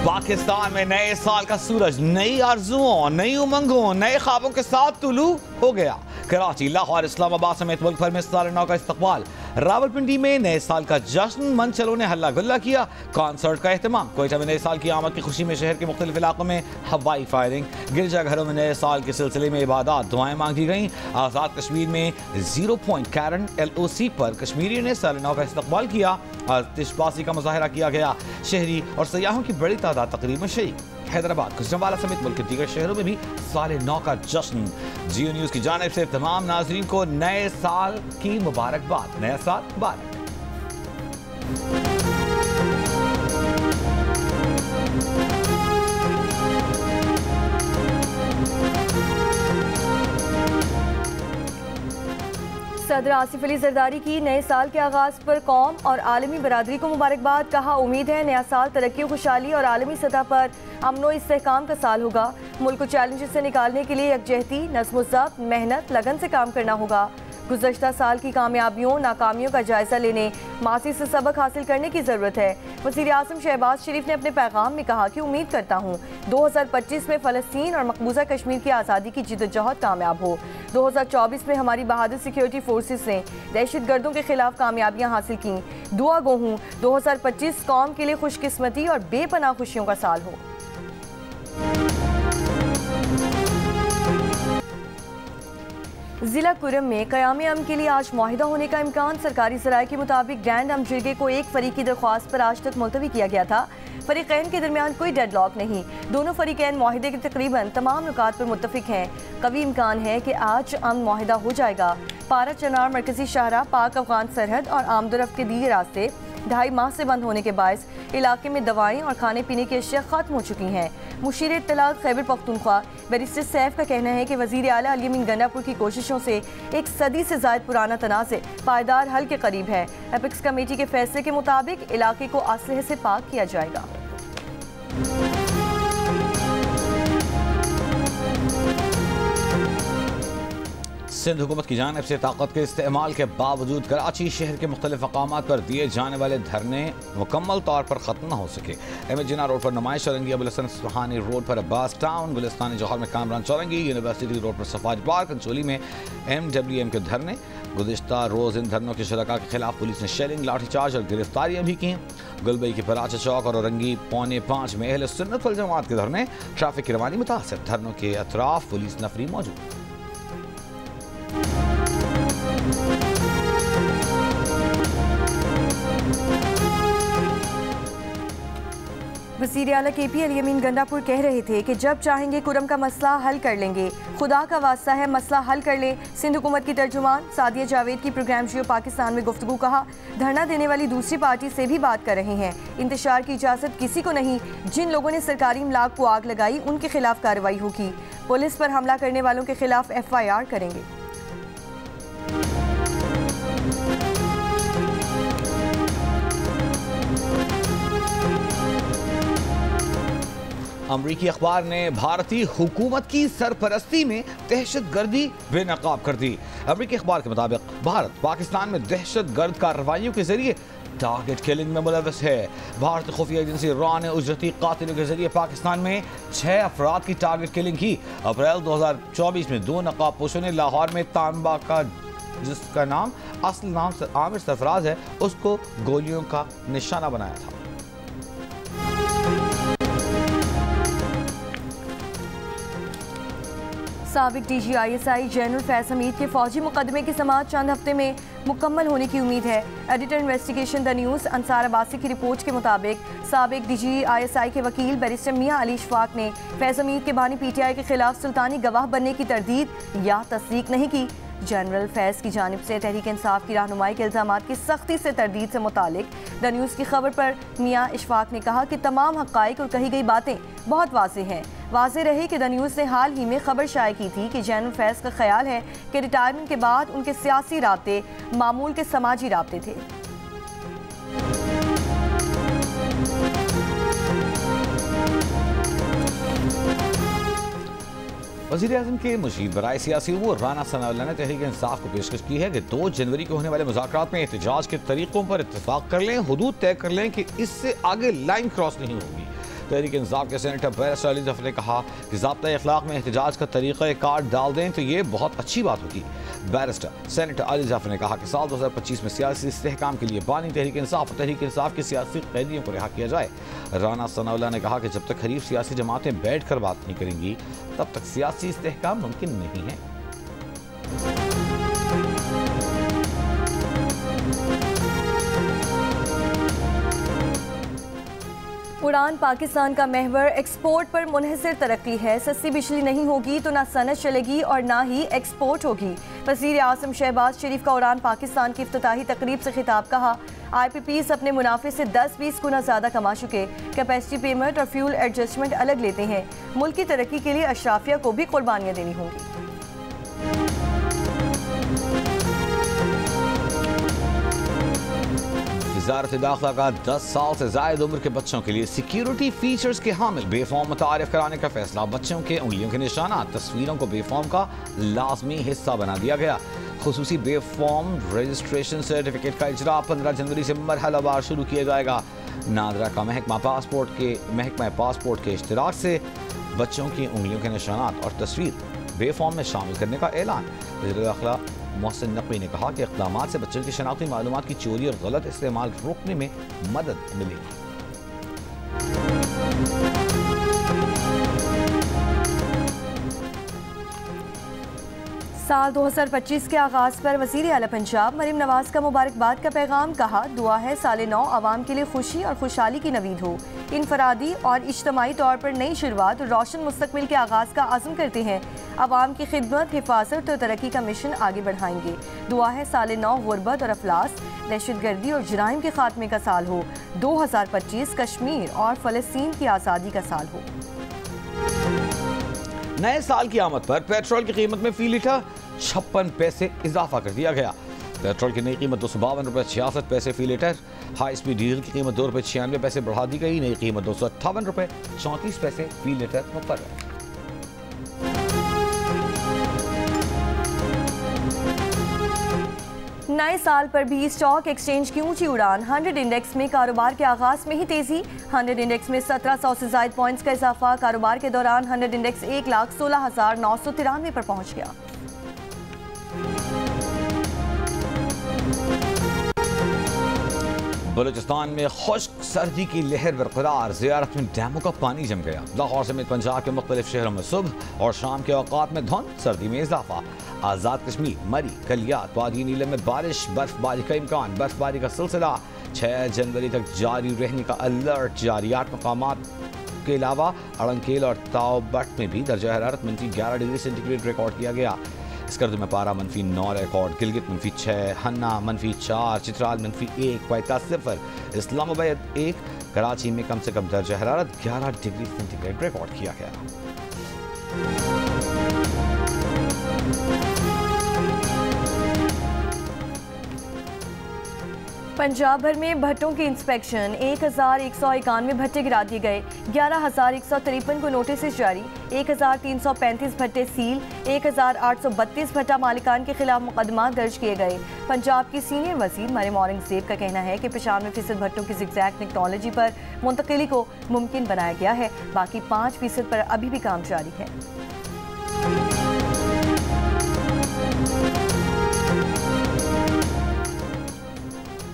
पाकिस्तान में नए साल का सूरज नई आरजुओं, नई उमंगों, नए ख्वाबों के साथ तुलू हो गया। कराची, लाहौर, इस्लामाबाद समेत मुल्क भर में साल नौ का इस्तकबाल। रावलपिंडी में नए साल का जश्न, मंचलों ने हल्ला गुल्ला किया। कॉन्सर्ट का एहतमाम। कोयटा में नए साल की आमद की खुशी में शहर के मुख्तलिफ इलाकों में हवाई फायरिंग। गिरजाघरों में नए साल के सिलसिले में इबादत, दुआएं मांगी गईं। आज़ाद कश्मीर में 0 पॉइंट कैरन LOC पर कश्मीरियों ने साल नौ का इस्तकबाल किया। आतिशबाजी का मुजाहरा किया गया। शहरी और सयाहों की बड़ी तादाद तकरीब में शरीक। हैदराबाद, गुजरांवाला समेत मुल्क के दीगर शहरों में भी साल नौ का जश्न। जियो न्यूज़ की जानिब से तमाम नाजरीन को नए साल की मुबारकबाद। नया साल मुबारक। सदर आसिफ अली जरदारी की नए साल के आगाज पर कौम और आलमी बरादरी को मुबारकबाद। कहा, उम्मीद है नया साल तरक्की, खुशहाली और आलमी सतह पर अमनो इस्तेहकाम का साल होगा। मुल्क को चैलेंजेस से निकालने के लिए यकजहती, नज़्म-ओ-ज़ब्त, मेहनत, लगन से काम करना होगा। गुज़श्ता साल की कामयाबियों, नाकामियों का जायजा लेने, मासी से सबक हासिल करने की ज़रूरत है। वज़ीर आज़म शहबाज शरीफ ने अपने पैगाम में कहा कि उम्मीद करता हूँ 2025 में फ़लस्तीन और मकबूजा कश्मीर की आज़ादी की जिद्दोजहद कामयाब हो। 2024 में हमारी बहादुर सिक्योरिटी फोर्सेस ने दहशतगर्दों के खिलाफ कामयाबियाँ हासिल की। दुआ गो हूँ 2025 कौम के लिए खुशकिस्मती और बेपनाह खुशियों का साल हो। जिला कुरम में क़याम अमन के लिए आज मुआहिदा होने का इम्कान। सरकारी ज़राए के मुताबिक ग्रैंड अम जिरगे को एक फरीकी दरख्वास्त पर आज तक मुलतवी किया गया था। फरीक़ैन के दरमियान कोई डेडलॉक नहीं। दोनों फरीक़ैन मुआहिदे के तकरीबन तमाम नुकात पर मुत्तफिक हैं। कभी इम्कान है कि आज अमन मुआहिदा हो जाएगा। पारा चनार मरकजी शाहरा, पाक अफगान सरहद और आमदोरफ्त के दीगर रास्ते 2.5 माह से बंद होने के बायस इलाके में दवाएं और खाने पीने की अशिया खत्म हो चुकी हैं। मुशीर इत्तलात खैबर पख्तूनख्वा बैरिस्टर सैफ का कहना है कि वज़ीर आला अली अमीन गंडापुर की कोशिशों से एक सदी से ज़ायद पुराना तनाज़े पायदार हल के करीब है। एपिक्स कमेटी के फैसले के मुताबिक इलाके को असलहे से पाक किया जाएगा। सिंध हुकूमत की जानिब से ताकत के इस्तेमाल के बावजूद कराची शहर के मुख्तलिफ मकामात पर दिए जाने वाले धरने मुकम्मल तौर पर ख़त्म न हो सके। अहमद जिन्ना रोड पर नुमाइश चौरंगी, अबुल हसन सुबहानी रोड पर अब्बास टाउन, गुलिस्तानी जौहर में कामरान चौरंगी, यूनिवर्सिटी रोड पर सफारी पार्क, अंचोली में MWM के धरने। गुज़िश्ता रोज़ इन धरनों के शुरका के खिलाफ पुलिस ने शेलिंग, लाठीचार्ज और गिरफ्तारियाँ भी की। गुलबई के पराचा चौक और औरंगी 4:45 में अहले सुन्नत वल जमात के धरने। ट्रैफिक की रवानी मुतासर। धरनों के अतराफ पुलिस नफरी मौजूद। वज़ीर आला KP अली अमीन गंडापुर कह रहे थे कि जब चाहेंगे कुरम का मसला हल कर लेंगे। खुदा का वास्ता है मसला हल कर ले। सिंध हुकूमत की तर्जुमान सादिया जावेद की प्रोग्राम जियो पाकिस्तान में गुफ्तगू। कहा, धरना देने वाली दूसरी पार्टी से भी बात कर रहे हैं। इंतशार की इजाज़त किसी को नहीं। जिन लोगों ने सरकारी इमलाक को आग लगाई उनके खिलाफ कार्रवाई होगी। पुलिस पर हमला करने वालों के खिलाफ FIR करेंगे। अमरीकी अखबार ने भारतीय हुकूमत की सरपरस्ती में दहशतगर्दी बेनकाब कर दी। अमरीकी अखबार के मुताबिक भारत पाकिस्तान में दहशतगर्द कार्रवाइयों के जरिए टारगेट किलिंग में मुलव्वस है। भारतीय खुफिया एजेंसी रॉ ने उजरती कातिलों के जरिए पाकिस्तान में 6 अफराद की टारगेट किलिंग की। अप्रैल 2024 में 2 नकाबपोशों ने लाहौर में तांबा का, जिसका नाम असल नाम आमिर सरफराज है, उसको गोलियों का निशाना बनाया था। साबिक DG ISI जनरल फैज़ हमीद के फौजी मुकदमे की समाअत चंद हफ्ते में मुकम्मल होने की उम्मीद है। Editor investigation the news Ansar Abbasi की रिपोर्ट के मुताबिक साबिक DG ISI के वकील बैरिस्टर मियां अली इशफाक ने फैज़ हमीद के बानी PTI के खिलाफ सुल्तानी गवाह बनने की तरदीद या तस्दीक नहीं की। जनरल फैज़ की जानिब से तहरीक इंसाफ की रहनुमाई के इल्ज़ामात की सख्ती से तरदीद से मुतालिक द न्यूज़ की खबर पर मियां इशफाक ने कहा कि तमाम हक़ाइक़ और कही गई बातें बहुत वाज़ेह हैं। वाज़ेह रहे कि द न्यूज़ ने हाल ही में खबर शाये की थी कि जनरल फैज़ का ख्याल है कि रिटायरमेंट के बाद उनके सियासी राब्ते मामूल के समाजी राब्ते थे। वज़ीर-ए-आज़म के मुशीर बराए सियासी उमूर राना सनाउल्लाह ने तहरीक इंसाफ को पेशकश की है कि 2 जनवरी को होने वाले मुज़ाकरात में एहतजाज के तरीक़ों पर इत्तफाक कर लें, हुदूद तय कर लें कि इससे आगे लाइन क्रॉस नहीं होगी। तहरीक इंसाफ के सेनेटर बैरिस्टर अली जफर ने कहा कि ज़ाब्ता अखलाक में एहतजाज का तरीक़ा कार डाल दें तो ये बहुत अच्छी बात होगी। बैरिस्टर सेनेटर अली जफर ने कहा कि साल 2025 में सियासी इस्तेहकाम के लिए बानी तहरीक इंसाफ और तहरीक इंसाफ के सियासी कैदियों को रिहा किया जाए। राना सनाउल्लाह ने कहा कि जब तक खरीफ सियासी जमातें बैठ कर बात नहीं करेंगी तब तक सियासी इस्तेहकाम मुमकिन नहीं है। उड़ान पाकिस्तान का महवर एक्सपोर्ट पर मुनहसर तरक्की है। सस्ती बिजली नहीं होगी तो ना सनत चलेगी और ना ही एक्सपोर्ट होगी। वज़ीर आज़म शहबाज शरीफ का उड़ान पाकिस्तान की इफ्तिताही तकरीब से खिताब। कहा IPPs अपने मुनाफे से 10-20 गुना ज़्यादा कमा चुके। कैपेसिटी पेमेंट और फ्यूल एडजस्टमेंट अलग लेते हैं। मुल्क की तरक्की के लिए अशराफिया को भी कुर्बानियाँ देनी होंगी। वज़ारत दाखिला का 10 साल से ज़ायद उम्र के बच्चों के लिए सिक्योरिटी फीचर्स के हामिल बेफॉर्म मुतारिफ कराने का फैसला। बच्चों के उंगलियों के निशाना तस्वीरों को बेफॉर्म का लाजमी हिस्सा बना दिया गया। खुसूसी बेफॉर्म रजिस्ट्रेशन सर्टिफिकेट का इजरा 15 जनवरी से मरहलावार शुरू किया जाएगा। नादरा का महकमा पासपोर्ट के इश्तराक से बच्चों की उंगलियों के निशानात और तस्वीर बेफॉर्म में शामिल करने का ऐलान। वज़ीर दाखिला मोहसिन नकवी ने कहा कि इक़दामात से बच्चों की शनाख्ती मालूमात की चोरी और गलत इस्तेमाल रोकने में मदद मिलेगी। साल 2025 के आगाज़ पर वज़ीर आला पंजाब मरीम नवाज़ का मुबारकबाद का पैगाम। कहा दुआ है साल नौ आवाम के लिए खुशी और खुशहाली की नवीद हो। इनफरादी और इज्तमाई तौर पर नई शुरुआत और रोशन मुस्तकबिल के आगाज़ का आज़म करते हैं। आवाम की खिदमत, हिफाजत और तरक्की का मिशन आगे बढ़ाएंगे। दुआ है साल नौ गुर्बत और अफलास, दहशतगर्दी और जराइम के खात्मे का साल हो। 2025 कश्मीर और फ़लस्तीन की आज़ादी का साल हो। नए साल की आमद पर पेट्रोल की कीमत में फी लीटर 56 पैसे इजाफा कर दिया गया। पेट्रोल की नई कीमत 252 रुपये 66 पैसे फी लीटर। हाई स्पीड डीजल की कीमत 2 रुपये 96 पैसे बढ़ा दी गई। नई कीमत 258 रुपये 34 पैसे फी लीटर मुकर्रर। नए साल पर भी स्टॉक एक्सचेंज की ऊंची उड़ान। 100 इंडेक्स में कारोबार के आगाज में ही तेजी। 100 इंडेक्स में 1700 से ज्यादा पॉइंट्स का इजाफा। कारोबार के दौरान 100 इंडेक्स 1,16,993 पर पहुंच गया। बलूचिस्तान में खुश्क सर्दी की लहर बरकरार। ज़ियारत में डैमों का पानी जम गया। लाहौर समेत पंजाब के मुख्तलिफ शहरों में सुबह और शाम के औकात में धुंध, सर्दी में इजाफा। आज़ाद कश्मीर, मरी, कलियात, वादी नीलम में बारिश, बर्फबारी का इम्कान। बर्फबारी का सिलसिला 6 जनवरी तक जारी रहने का अलर्ट जारी। 8 मकामात के अलावा अड़ंकेल और ताओबट में भी दर्जा हरारत -11 डिग्री सेंटीग्रेड रिकॉर्ड किया गया। स्कर्दू में पारा -9 रिकॉर्ड। गिलगित -6, हन्ना -4, चित्राल -1, क्वेटा 0, इस्लामाबाद 1, कराची में कम से कम दर्जा हरारत 11 डिग्री सेंटीग्रेड रिकॉर्ड किया गया। पंजाब भर में भट्टों की इंस्पेक्शन। 1191 भट्टे गिरा दिए गए। 11,153 को नोटिस जारी। 1,335 भट्टे सील। 1,832 भट्टा मालिकान के खिलाफ मुकदमा दर्ज किए गए। पंजाब की सीनियर वजीर मरियम औरंगजेब का कहना है कि 95% भट्टों की ज़िगज़ैग टेक्नोलॉजी पर मुंतकिली को मुमकिन बनाया गया है। बाकी 5% पर अभी भी काम जारी है।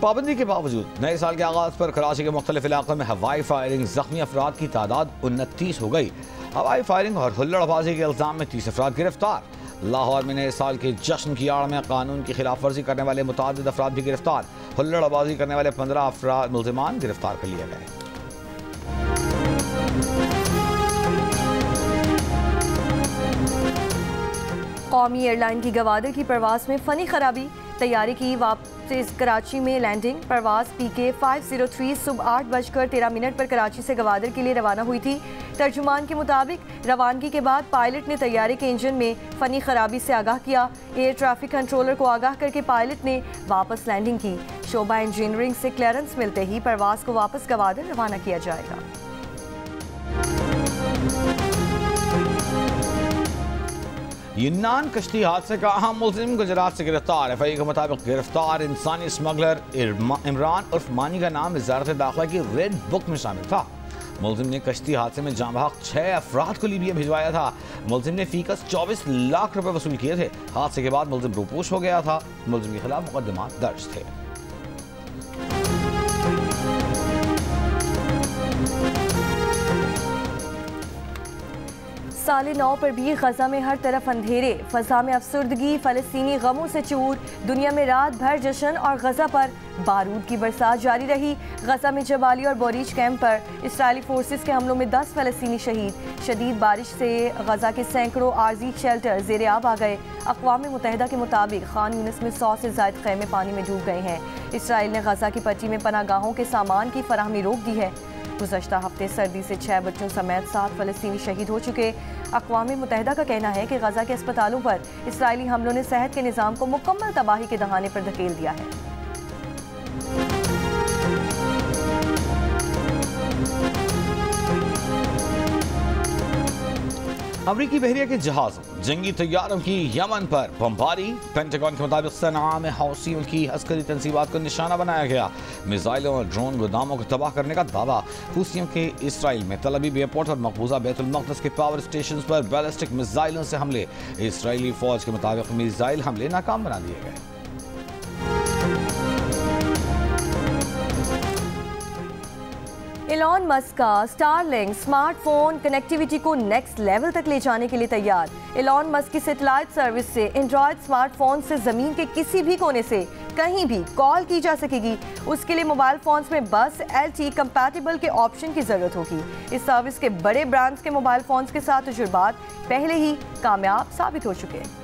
पाबंदी के बावजूद नए साल के आगाज पर कराची के मुख्तलिफ इलाकों में हवाई फायरिंग। जख्मी अफराद की तादाद 29 हो गई। हवाई फायरिंग और हुल्लड़बाजी के इल्जाम में 30 अफराद गिरफ्तार। लाहौर में नए साल के जश्न की आड़ में कानून की खिलाफ वर्जी करने वाले मुतादिद अफराद भी गिरफ्तार। हुल्लड़बाजी करने वाले 15 अफराद मुल्जिमान गिरफ्तार कर लिए गए। कौमी एयरलाइन की गवादर की परवाज में फनी खराबी। तैयारी की वापसी कराची में लैंडिंग। परवाज PK 503 सुबह 8:13 पर कराची से गवादर के लिए रवाना हुई थी। तर्जुमान के मुताबिक रवानगी के बाद पायलट ने तैयारी के इंजन में फनी खराबी से आगाह किया। एयर ट्रैफिक कंट्रोलर को आगाह करके पायलट ने वापस लैंडिंग की। शोबा इंजीनियरिंग से क्लियरेंस मिलते ही परवाज को वापस गवादर रवाना किया जाएगा। यूनान कश्ती हादसे का अहम मुल्जिम गुजरात से गिरफ्तार। FI के मुताबिक गिरफ्तार इंसानी स्मगलर इमरान उर्फ मानी का नाम वज़ारत दाखिला की रेड बुक में शामिल था। मुलजिम ने कश्ती हादसे में जाँ बहक 6 अफराद को लीबिया भिजवाया था। मुलजिम ने फीकस 24 लाख रुपए वसूल किए थे। हादसे के बाद मुलजिम रूपोश हो गया था। मुलजिम के खिलाफ मुकदमा दर्ज थे। साले 9 पर भी गजा में हर तरफ अंधेरे, फजा में अफसुर्दगी, फलस्तीनी गमों से चूर, दुनिया में रात भर जश्न और गजा पर बारूद की बरसात जारी रही। गजा में जबाली और बोरीज कैंप पर इसराइली फोर्सेस के हमलों में 10 फलस्तीनी शहीद। शदीद बारिश से गजा के सैकड़ों आर्जी शेल्टर ज़ेरे आब आ गए। अक़वाम मुत्तहिदा के मुताबिक खान यूनिस में 100 से ज़ायद खैमे पानी में डूब गए हैं। इसराइल ने गजा की पट्टी में पनागाहों के सामान की फराहमी रोक दी है। गुज़श्ता हफ्ते सर्दी से 6 बच्चों समेत 7 फलस्तीनी शहीद हो चुके। अक़वाम मुत्तहिदा का कहना है कि गजा के अस्पतालों पर इसराइली हमलों ने सेहत के निज़ाम को मुकम्मल तबाही के दहाने पर धकेल दिया है। अमरीकी बहरिया के जहाज़ों जंगी तैयारों की यमन पर बमबारी। पेंटागन के मुताबिक सनआ में हौसियों की अस्करी तंसीबात को निशाना बनाया गया। मिसाइलों और ड्रोन गोदामों को तबाह करने का दावा। हूसियों के इसराइल में तल अवीव एयरपोर्ट और मकबूजा बैतुल मक़दस के पावर स्टेशन पर बैलिस्टिक मिसाइलों से हमले। इसराइली फौज के मुताबिक मिसाइल हमले नाकाम बना दिए गए। एलॉन मस्क का स्टारलिंक स्मार्टफोन कनेक्टिविटी को नेक्स्ट लेवल तक ले जाने के लिए तैयार। एलॉन मस्क की सैटेलाइट सर्विस से एंड्रॉयड स्मार्टफोन से ज़मीन के किसी भी कोने से कहीं भी कॉल की जा सकेगी। उसके लिए मोबाइल फ़ोन्स में बस LTE कंपैटिबल के ऑप्शन की ज़रूरत होगी। इस सर्विस के बड़े ब्रांड्स के मोबाइल फ़ोन्स के साथ तजुर्बात पहले ही कामयाब साबित हो चुके हैं।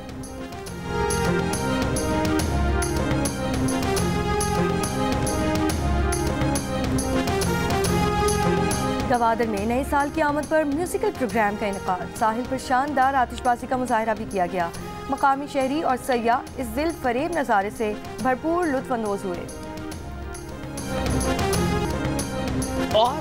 गवादर में नए साल की आमद पर म्यूजिकल प्रोग्राम का इनेकाद। साहिल पर शानदार आतिशबाजी का मुजाहरा भी किया गया। मकामी शहरी और सयाह इस दिल फरेब नज़ारे से भरपूर लुत्फ अंदोज हुए और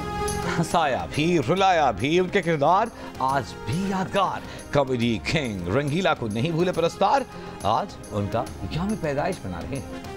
हंसाया भी रुलाया भी। उनके किरदार आज भी यादगार। कॉमेडी किंग रंगीला को नहीं भूले पुरस्कार। आज उनका यौम पैदाइश मना रहे हैं।